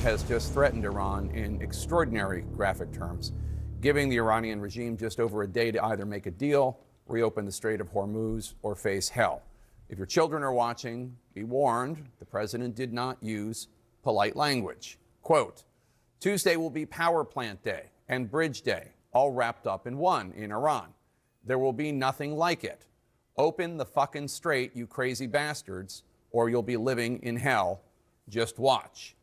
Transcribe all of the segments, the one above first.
has just threatened Iran in extraordinary graphic terms, giving the Iranian regime just over a day to either make a deal, reopen the Strait of Hormuz, or face hell. If your children are watching, be warned, the president did not use polite language. Quote, Tuesday will be Power Plant Day and Bridge Day, all wrapped up in one in Iran. There will be nothing like it. Open the fucking strait, you crazy bastards, or you'll be living in hell. Just watch.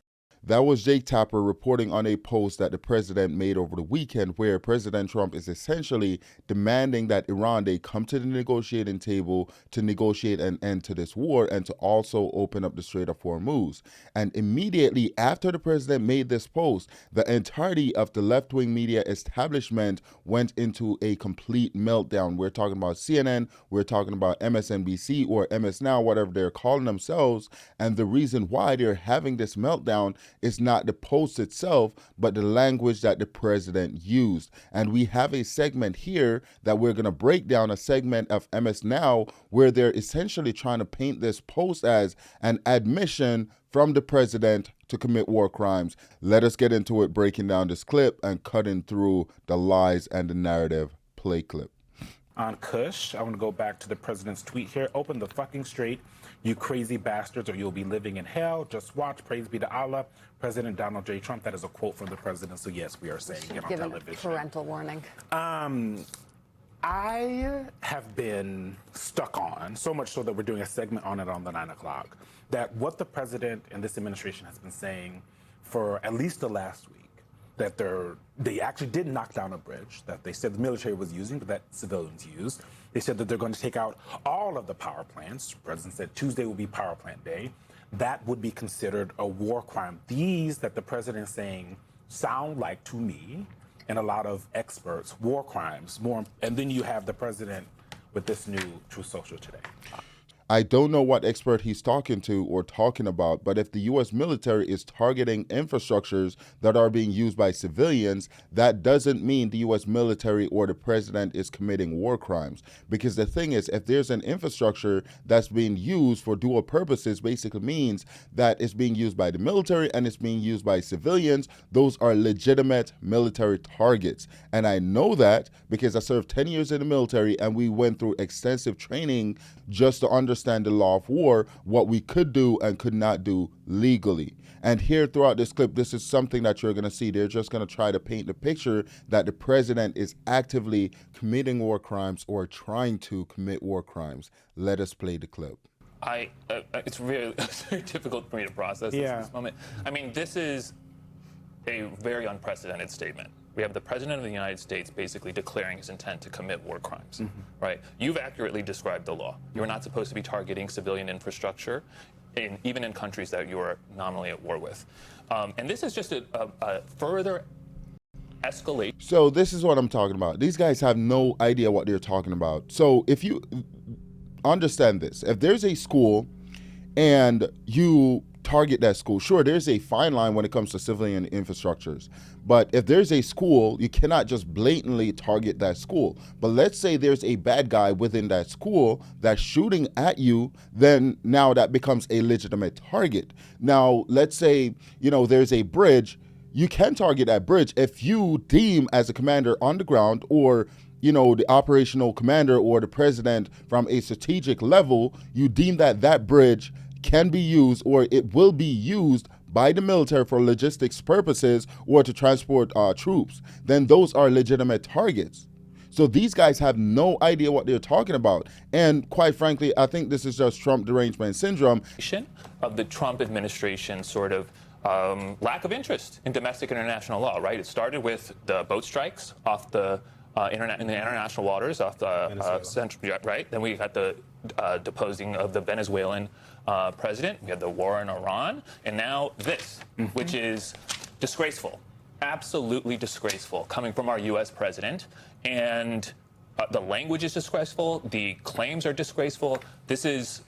That was Jake Tapper reporting on a post that the president made over the weekend where President Trump is essentially demanding that Iran, they come to the negotiating table to negotiate an end to this war and to also open up the Strait of Hormuz. And immediately after the president made this post, the entirety of the left-wing media establishment went into a complete meltdown. We're talking about CNN, we're talking about MSNBC or MS Now, whatever they're calling themselves. And the reason why they're having this meltdown is not the post itself, but the language that the president used. And we have a segment here that we're going to break down, a segment of MS Now, where they're essentially trying to paint this post as an admission from the president to commit war crimes. Let us get into it, breaking down this clip and cutting through the lies and the narrative. Play clip. On Kush, I want to go back to the president's tweet here. Open the fucking strait, you crazy bastards, or you'll be living in hell. Just watch. Praise be to Allah. President Donald J. Trump. That is a quote from the president. So yes, we are saying it on television. Parental warning. I have been stuck on, so much so that we're doing a segment on it on the 9 o'clock, that what the president and this administration has been saying for at least the last week, that they actually did knock down a bridge that they said the military was using, but that civilians used. They said that they're going to take out all of the power plants. The president said Tuesday will be Power Plant Day. That would be considered a war crime. These that the president is saying sound like, to me, and a lot of experts, war crimes. And then you have the president with this new Truth Social today. I don't know what expert he's talking to or talking about, but if the U.S. military is targeting infrastructures that are being used by civilians, that doesn't mean the U.S. military or the president is committing war crimes. Because the thing is, if there's an infrastructure that's being used for dual purposes, basically means that it's being used by the military and it's being used by civilians. Those are legitimate military targets. And I know that because I served 10 years in the military and we went through extensive training just to understand the law of war, what we could do and could not do legally. And here throughout this clip, this is something that you're going to see. They're just going to try to paint the picture that the president is actively committing war crimes or trying to commit war crimes. Let us play the clip. It's very difficult for me to process this at this moment. I mean, this is a very unprecedented statement. We have the president of the United States basically declaring his intent to commit war crimes, right? You've accurately described the law. You're not supposed to be targeting civilian infrastructure, even in countries that you are nominally at war with. And this is just a further escalation. So this is what I'm talking about. These guys have no idea what they're talking about. So if you understand this, if there's a school and you target that school, sure, there's a fine line when it comes to civilian infrastructures. But if there's a school, you cannot just blatantly target that school. But let's say there's a bad guy within that school that's shooting at you, then now that becomes a legitimate target. Now, let's say, there's a bridge. You can target that bridge if you deem as a commander on the ground or the operational commander or the president from a strategic level, you deem that that bridge can be used or it will be used by the military for logistics purposes or to transport troops, then those are legitimate targets. So these guys have no idea what they're talking about. And quite frankly, I think this is just Trump derangement syndrome. Of the Trump administration sort of lack of interest in domestic and international law, right? It started with the boat strikes off the in the international waters off the central, right? Then we got the deposing of the Venezuelan president. We had the war in Iran, and now this, which is disgraceful, absolutely disgraceful, coming from our U.S. president. And the language is disgraceful. The claims are disgraceful. This is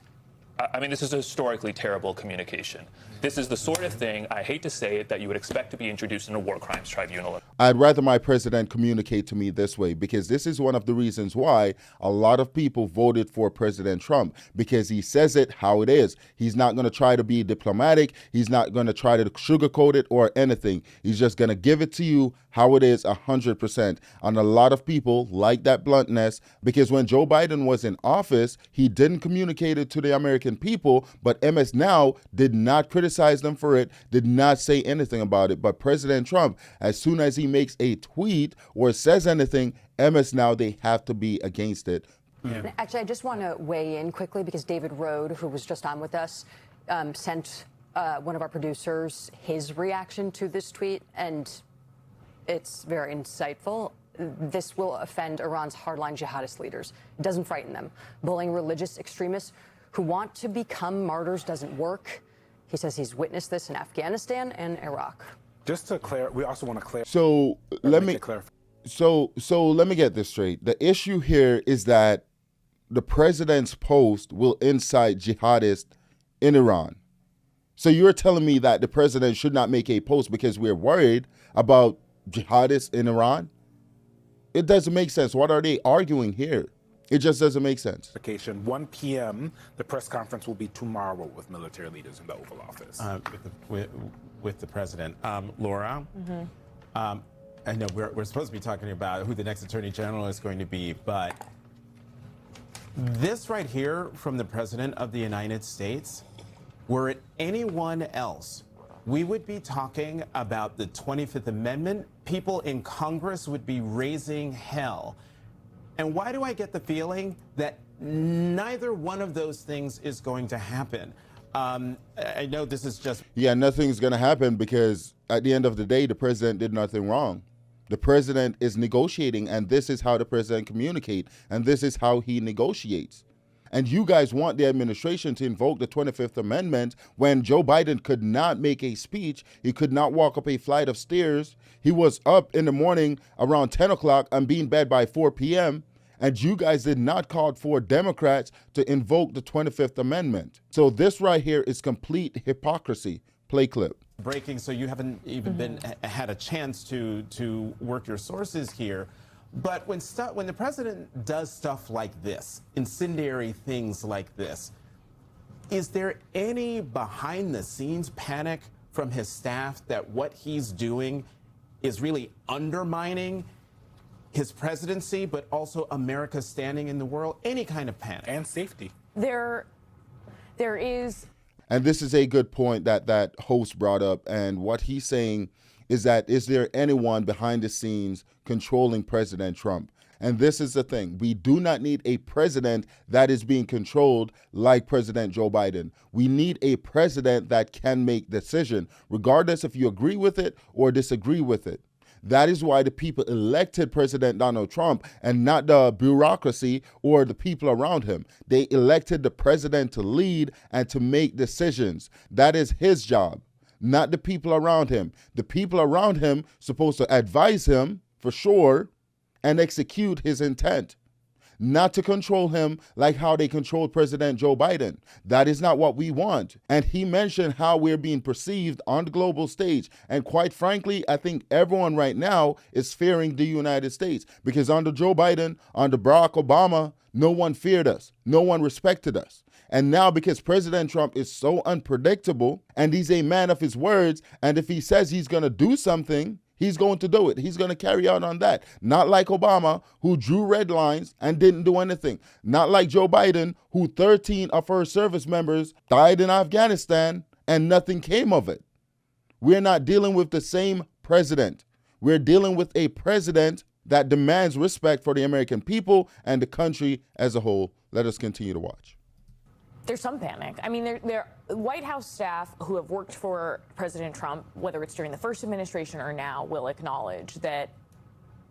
I mean, this is a historically terrible communication. This is the sort of thing, I hate to say it, that you would expect to be introduced in a war crimes tribunal. I'd rather my president communicate to me this way, because this is one of the reasons why a lot of people voted for President Trump, because he says it how it is. He's not going to try to be diplomatic. He's not going to try to sugarcoat it or anything. He's just going to give it to you how it is 100%. And a lot of people like that bluntness, because when Joe Biden was in office, he didn't communicate it to the American people, but MS Now did not criticize them for it, did not say anything about it. But President Trump, as soon as he makes a tweet or says anything, MS Now, they have to be against it. Yeah. Actually, I just want to weigh in quickly because David Rode, who was just on with us, sent one of our producers his reaction to this tweet, and it's very insightful. This will offend Iran's hardline jihadist leaders. It doesn't frighten them. Bullying religious extremists who want to become martyrs doesn't work. He says he's witnessed this in Afghanistan and Iraq. Just to clarify, we also want to clarify. So let me clarify. So let me get this straight. The issue here is that the president's post will incite jihadists in Iran. So you're telling me that the president should not make a post because we're worried about jihadists in Iran? It doesn't make sense. What are they arguing here? It just doesn't make sense. 1 p.m. The press conference will be tomorrow with military leaders in the Oval Office. With the president. Laura, I know we're supposed to be talking about who the next attorney general is going to be, but this right here from the president of the United States, were it anyone else, we would be talking about the 25th Amendment. People in Congress would be raising hell. And why do I get the feeling that neither one of those things is going to happen? I know this is just... Yeah, nothing's going to happen because at the end of the day, the president did nothing wrong. The president is negotiating, and this is how the president communicates, and this is how he negotiates. And you guys want the administration to invoke the 25th Amendment when Joe Biden could not make a speech. He could not walk up a flight of stairs. He was up in the morning around 10 o'clock and be in bed by 4 p.m. And you guys did not call for Democrats to invoke the 25th Amendment. So this right here is complete hypocrisy. Play clip. Breaking, so you haven't even had a chance to work your sources here. But when the president does stuff like this, incendiary things like this, is there any behind-the-scenes panic from his staff that what he's doing is really undermining his presidency, but also America's standing in the world? Any kind of panic? And safety. There is... And this is a good point that host brought up. And what he's saying is that, is there anyone behind the scenes controlling President Trump? And this is the thing. We do not need a president that is being controlled like President Joe Biden. We need a president that can make decisions, regardless if you agree with it or disagree with it. That is why the people elected President Donald Trump and not the bureaucracy or the people around him. They elected the president to lead and to make decisions. That is his job, not the people around him. The people around him supposed to advise him, for sure, and execute his intent, not to control him like how they controlled President Joe Biden. That is not what we want. And he mentioned how we're being perceived on the global stage. And quite frankly, I think everyone right now is fearing the United States, because under Joe Biden, under Barack Obama, no one feared us. No one respected us. And now, because President Trump is so unpredictable and he's a man of his words, and if he says he's going to do something, he's going to do it. He's going to carry out on that. Not like Obama, who drew red lines and didn't do anything. Not like Joe Biden, who 13 of her service members died in Afghanistan and nothing came of it. We're not dealing with the same president. We're dealing with a president that demands respect for the American people and the country as a whole. Let us continue to watch. There's some panic. I mean, there White House staff who have worked for President Trump, whether it's during the first administration or now, will acknowledge that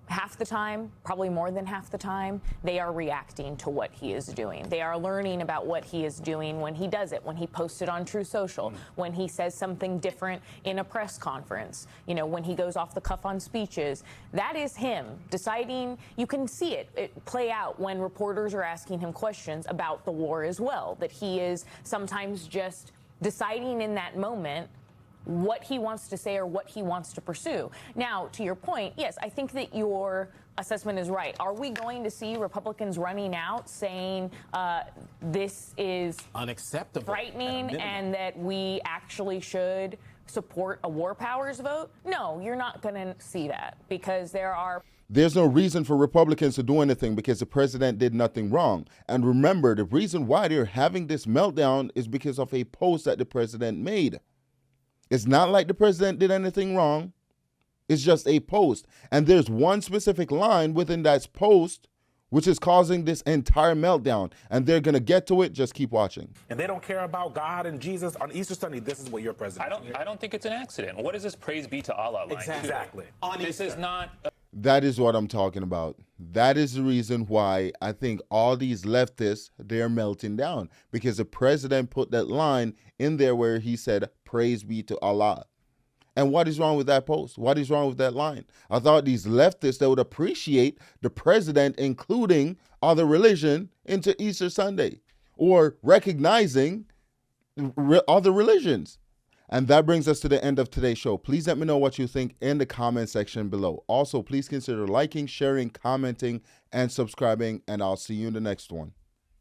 half the time, probably more than half the time, they are reacting to what he is doing. They are learning about what he is doing when he does it, when he posts it on True Social, when he says something different in a press conference, you know, when he goes off the cuff on speeches. That is him deciding. You can see it play out when reporters are asking him questions about the war as well, that he is sometimes just deciding in that moment what he wants to say or what he wants to pursue. Now, to your point, yes, I think that your assessment is right. Are we going to see Republicans running out saying this is unacceptable, frightening, and that we actually should support a war powers vote? No, you're not going to see that, because there's no reason for Republicans to do anything because the president did nothing wrong. And remember, the reason why they're having this meltdown is because of a post that the president made. It's not like the president did anything wrong. It's just a post. And there's one specific line within that post which is causing this entire meltdown. And they're going to get to it. Just keep watching. And they don't care about God and Jesus. On Easter Sunday, this is what your president I don't think it's an accident. What is this praise be to Allah line? Exactly. This is not... That is what I'm talking about. That is the reason why I think all these leftists, they're melting down, because the president put that line in there where he said, praise be to Allah. And what is wrong with that post? What is wrong with that line? I thought these leftists, they would appreciate the president including other religion into Easter Sunday or recognizing other religions. And that brings us to the end of today's show. Please let me know what you think in the comment section below. Also, please consider liking, sharing, commenting, and subscribing, and I'll see you in the next one.